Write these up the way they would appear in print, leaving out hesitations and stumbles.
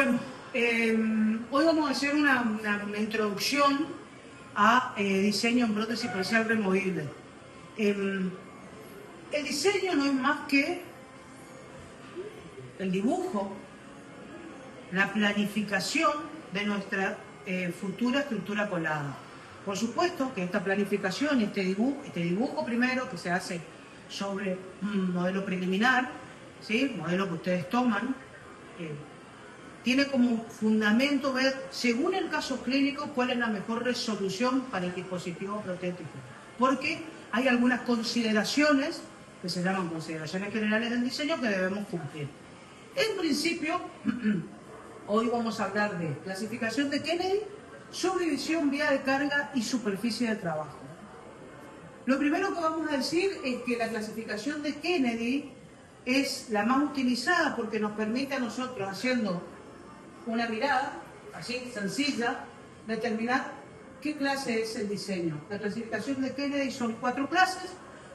Bueno, hoy vamos a hacer una introducción a diseño en prótesis parcial removible. El diseño no es más que el dibujo, la planificación de nuestra futura estructura colada. Por supuesto que esta planificación, este dibujo primero que se hace sobre un modelo preliminar, ¿sí? Modelo que ustedes toman, tiene como fundamento ver, según el caso clínico, cuál es la mejor resolución para el dispositivo protético. Porque hay algunas consideraciones, que se llaman consideraciones generales del diseño, que debemos cumplir. En principio, hoy vamos a hablar de clasificación de Kennedy, subdivisión, vía de carga y superficie de trabajo. Lo primero que vamos a decir es que la clasificación de Kennedy es la más utilizada porque nos permite a nosotros, haciendo una mirada así sencilla, determinar qué clase es el diseño. La clasificación de Kennedy son 4 clases: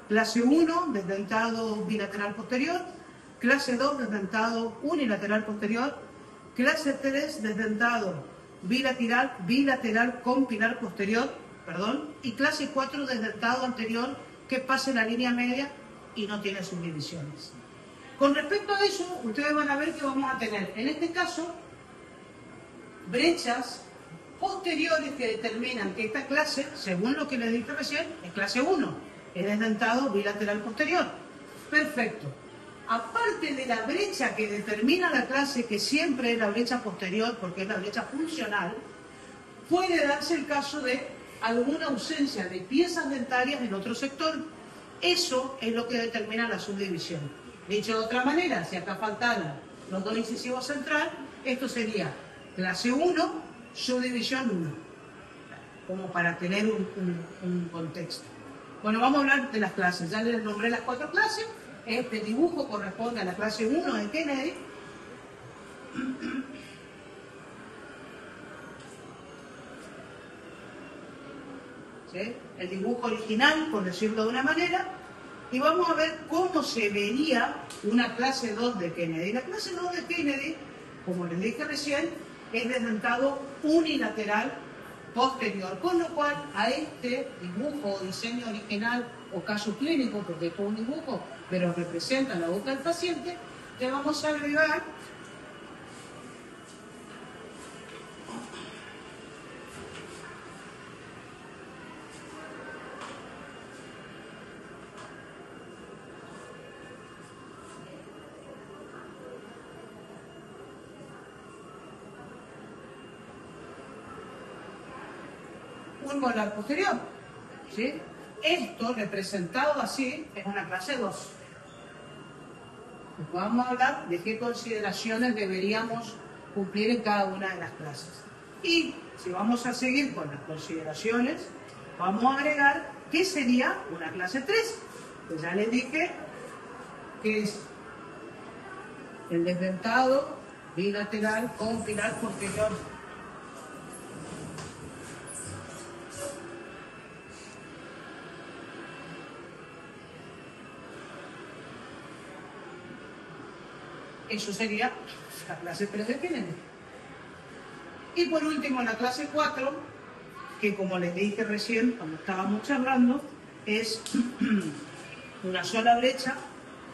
clase 1, desdentado bilateral posterior; clase 2, desdentado unilateral posterior; clase 3, desdentado bilateral con pilar posterior, y clase 4, desdentado anterior que pase la línea media y no tiene subdivisiones. Con respecto a eso, ustedes van a ver que vamos a tener, en este caso, brechas posteriores que determinan que esta clase, según lo que les dije recién, es clase 1, es desdentado bilateral posterior. Perfecto. Aparte de la brecha que determina la clase, que siempre es la brecha posterior, porque es la brecha funcional, puede darse el caso de alguna ausencia de piezas dentarias en otro sector. Eso es lo que determina la subdivisión. Dicho de otra manera, si acá faltaran los 2 incisivos central, esto sería clase 1, subdivisión 1, como para tener un contexto. Bueno, vamos a hablar de las clases. Ya les nombré las 4 clases. Este dibujo corresponde a la clase 1 de Kennedy. ¿Sí? El dibujo original, por decirlo de una manera. Y vamos a ver cómo se vería una clase 2 de Kennedy. La clase 2 de Kennedy, como les dije recién, es desdentado unilateral posterior, con lo cual a este dibujo o diseño original o caso clínico, porque es todo un dibujo, pero representa la boca del paciente, le vamos a agregar un molar posterior, ¿sí? Esto, representado así, es una clase 2. Vamos a hablar de qué consideraciones deberíamos cumplir en cada una de las clases. Y si vamos a seguir con las consideraciones, vamos a agregar qué sería una clase 3. Pues ya les dije que es el desdentado bilateral con pilar posterior. Eso sería la clase 3 de Kennedy. Y por último, la clase 4, que como les dije recién cuando estábamos charlando, es una sola brecha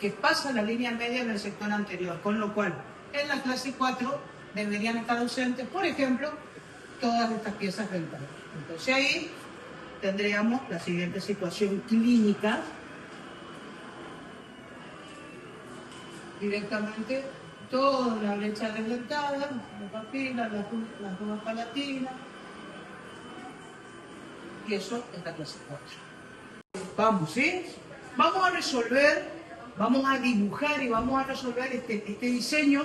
que pasa la línea media en el sector anterior, con lo cual en la clase 4 deberían estar ausentes, por ejemplo, todas estas piezas dentales. Entonces ahí tendríamos la siguiente situación clínica. Directamente toda la brecha desdentada, las papilas, las dudas palatinas, y eso es la clase 4. Vamos, ¿sí? Vamos a resolver, vamos a dibujar y vamos a resolver este diseño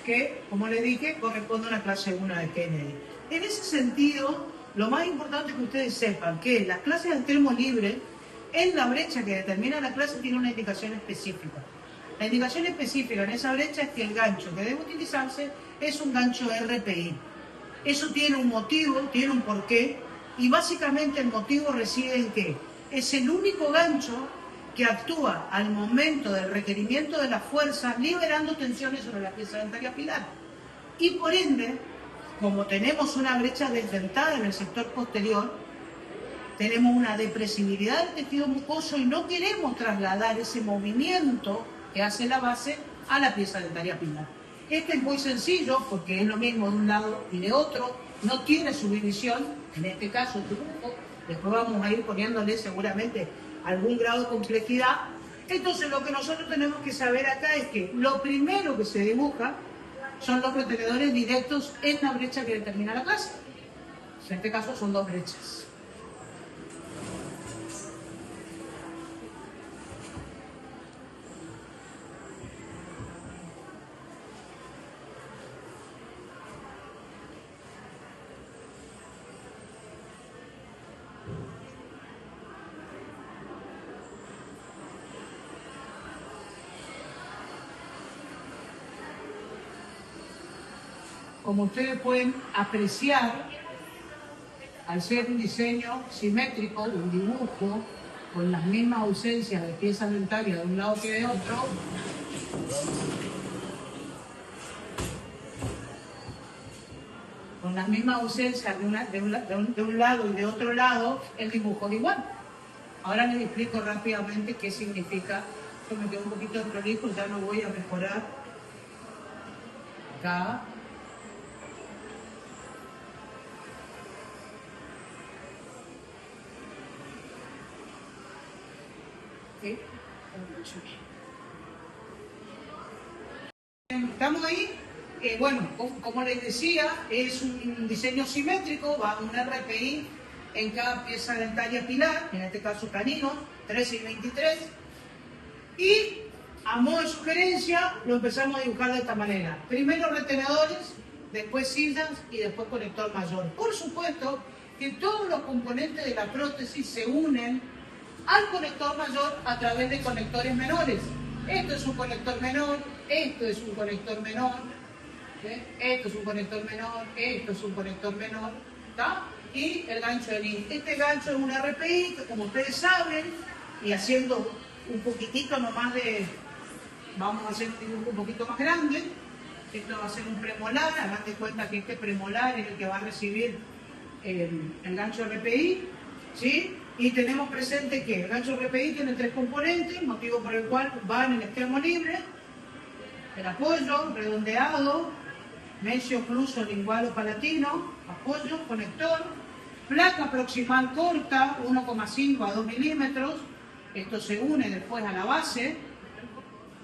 que, como les dije, corresponde a la clase 1 de Kennedy. En ese sentido, lo más importante es que ustedes sepan que las clases de extremo libre, en la brecha que determina la clase, tiene una indicación específica. La indicación específica en esa brecha es que el gancho que debe utilizarse es un gancho RPI. Eso tiene un motivo, tiene un porqué, y básicamente el motivo reside en que es el único gancho que actúa al momento del requerimiento de la fuerza, liberando tensiones sobre la pieza dentaria pilar. Y por ende, como tenemos una brecha desdentada en el sector posterior, tenemos una depresibilidad del tejido mucoso y no queremos trasladar ese movimiento que hace la base a la pieza dentaria pilar. Este es muy sencillo porque es lo mismo de un lado y de otro, no tiene subdivisión, en este caso el dibujo, después vamos a ir poniéndole seguramente algún grado de complejidad. Entonces lo que nosotros tenemos que saber acá es que lo primero que se dibuja son los retenedores directos en la brecha que determina la clase. En este caso son dos brechas. Como ustedes pueden apreciar, al ser un diseño simétrico, un dibujo, con las mismas ausencias de piezas dentarias de un lado que de otro, con las mismas ausencias de un lado y de otro lado, el dibujo es igual. Ahora les explico rápidamente qué significa. Esto me quedó un poquito de prolijo, ya lo voy a mejorar. Acá. ¿Sí? ¿Estamos ahí? Bueno, como les decía, es un diseño simétrico, va un RPI en cada pieza dentaria pilar, en este caso canino, 13 y 23. Y a modo de sugerencia lo empezamos a dibujar de esta manera. Primero retenedores, después sillas y después conector mayor. Por supuesto que todos los componentes de la prótesis se unen al conector mayor a través de conectores menores. Esto es un conector menor, esto es un conector menor, ¿sí? Esto es un conector menor, esto es un conector menor, ¿tá? Y el gancho de link. Este gancho es un RPI que, como ustedes saben, y haciendo un poquitito nomás de, vamos a hacer un dibujo un poquito más grande. Esto va a ser un premolar, hagan de cuenta que este premolar es el que va a recibir el gancho RPI, ¿sí? Y tenemos presente que el gancho RPI tiene tres componentes, motivo por el cual va en el extremo libre, el apoyo, redondeado, mesio ocluso lingual o palatino, apoyo, conector, placa proximal corta, 1,5 a 2 milímetros, esto se une después a la base,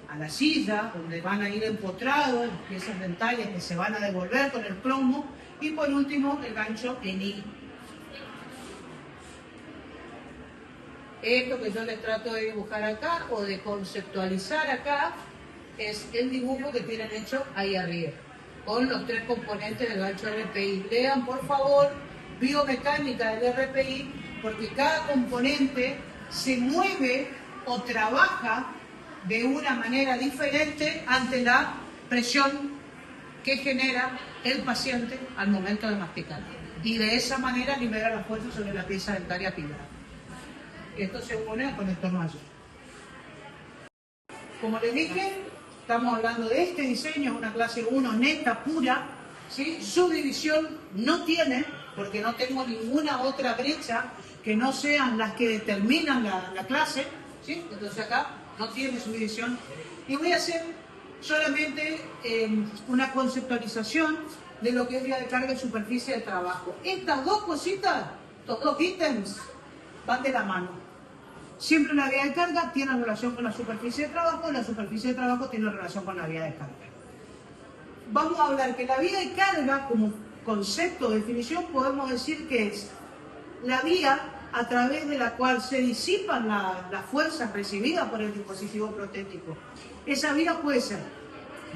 a la silla, donde van a ir empotrados las piezas dentarias que se van a devolver con el plomo, y por último el gancho en I. Esto que yo les trato de dibujar acá o de conceptualizar acá es el dibujo que tienen hecho ahí arriba, con los tres componentes del gancho RPI. Lean por favor biomecánica del RPI, porque cada componente se mueve o trabaja de una manera diferente ante la presión que genera el paciente al momento de masticar. Y de esa manera libera la fuerza sobre la pieza dentaria pilar. Esto se une al conector mayor. Como les dije, estamos hablando de este diseño, es una clase 1 neta, pura, ¿sí? Subdivisión no tiene, porque no tengo ninguna otra brecha que no sean las que determinan la clase, ¿sí? Entonces acá no tiene subdivisión. Y voy a hacer solamente una conceptualización de lo que es vía de carga y superficie de trabajo. Estas dos cositas, estos dos ítems, van de la mano. Siempre la vía de carga tiene relación con la superficie de trabajo y la superficie de trabajo tiene relación con la vía de carga. Vamos a hablar que la vía de carga, como concepto de definición, podemos decir que es la vía a través de la cual se disipan las fuerzas recibidas por el dispositivo protético. Esa vía puede ser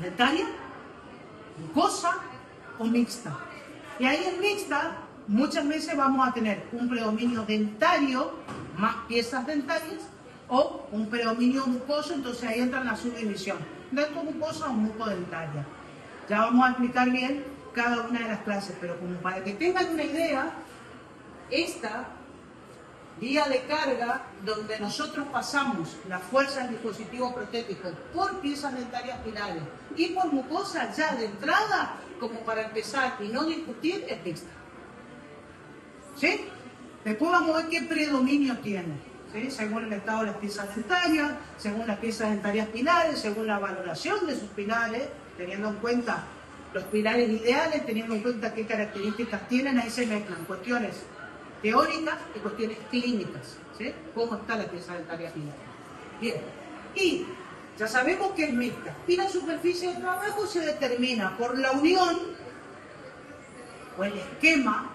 dentaria, mucosa o mixta. Y ahí en mixta muchas veces vamos a tener un predominio dentario, más piezas dentarias, o un predominio mucoso, entonces ahí entra la subdivisión, dento mucosa o mucodentaria. Ya vamos a explicar bien cada una de las clases, pero como para que tengan una idea, esta vía de carga, donde nosotros pasamos la fuerza del dispositivo protético por piezas dentarias pilares y por mucosa, ya de entrada como para empezar y no discutir, es mixta. ¿Sí? Después vamos a ver qué predominio tiene, ¿sí? Según el estado de las piezas dentarias, según las piezas dentarias pilares, según la valoración de sus pilares, teniendo en cuenta los pilares ideales, teniendo en cuenta qué características tienen, ahí se mezclan cuestiones teóricas y cuestiones clínicas, ¿sí? ¿Cómo está la pieza dentaria pilar? Bien, y ya sabemos que es mixta. Y la superficie de trabajo se determina por la unión o el esquema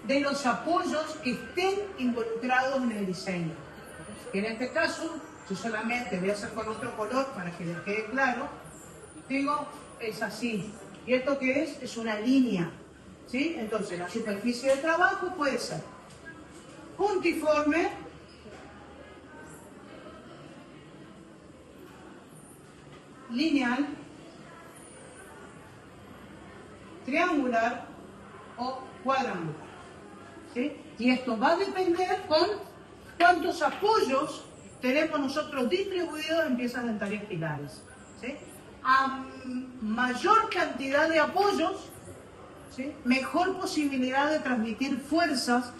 de los apoyos que estén involucrados en el diseño. Que en este caso, yo solamente voy a hacer con otro color para que les quede claro. Digo, es así. ¿Y esto qué es? Es una línea. ¿Sí? Entonces, la superficie de trabajo puede ser puntiforme, lineal, triangular o cuadrangular. ¿Sí? Y esto va a depender con cuántos apoyos tenemos nosotros distribuidos en piezas dentarias pilares. ¿Sí? A mayor cantidad de apoyos, ¿sí? Mejor posibilidad de transmitir fuerzas,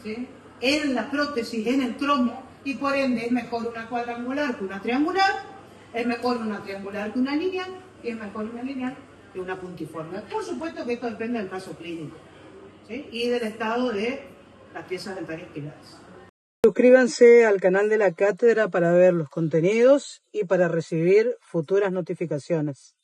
¿sí? En la prótesis, en el cromo, y por ende es mejor una cuadrangular que una triangular, es mejor una triangular que una lineal, y es mejor una lineal que una puntiforme. Por supuesto que esto depende del caso clínico, ¿sí? Y del estado de las piezas dentarias pilares. Suscríbanse al canal de la cátedra para ver los contenidos y para recibir futuras notificaciones.